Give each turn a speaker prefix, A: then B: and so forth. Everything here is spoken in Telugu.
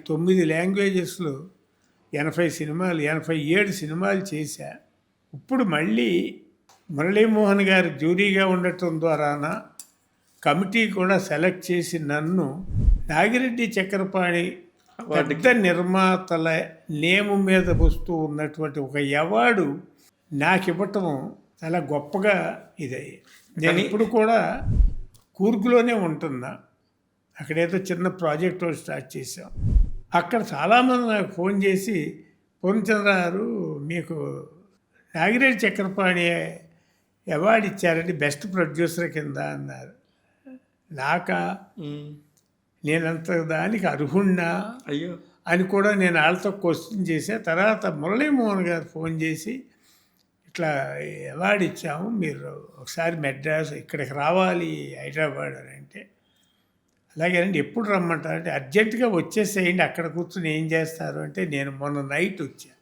A: 9 లాంగ్వేజెస్లో 80 సినిమాలు 87 సినిమాలు చేశా. ఇప్పుడు మళ్ళీ మురళీమోహన్ గారు జ్యూరీగా ఉండటం ద్వారాన కమిటీ కూడా సెలెక్ట్ చేసి నన్ను నాగిరెడ్డి చక్రపాణి పెద్ద నిర్మాతల నేము మీద వస్తూ ఉన్నటువంటి ఒక అవార్డు నాకు ఇవ్వటం చాలా గొప్పగా ఇదయ్యి. నేను ఇప్పుడు కూడా కూర్గులోనే ఉంటున్నా. అక్కడేదో చిన్న ప్రాజెక్ట్ స్టార్ట్ చేసాం. అక్కడ చాలామంది నాకు ఫోన్ చేసి, పూర్ణచంద్ర గారు మీకు నాగిరెడ్డి చక్రపాణి అవార్డు ఇచ్చారండి బెస్ట్ ప్రొడ్యూసర్ కింద అన్నారు. నాకా నేనంత దానికి అర్హుణ్ణా
B: అయ్యో
A: అని కూడా నేను వాళ్ళతో క్వశ్చన్ చేసా. తర్వాత మురళీమోహన్ గారు ఫోన్ చేసి ఇట్లా అవార్డు ఇచ్చాము, మీరు ఒకసారి మెడ్రాస్ ఇక్కడికి రావాలి హైదరాబాద్ అని అంటే, అలాగేనండి ఎప్పుడు రమ్మంటారు అంటే, అర్జెంటుగా వచ్చేసేయండి, అక్కడ కూర్చొని ఏం చేస్తారు అంటే, నేను మొన్న నైట్ వచ్చాను.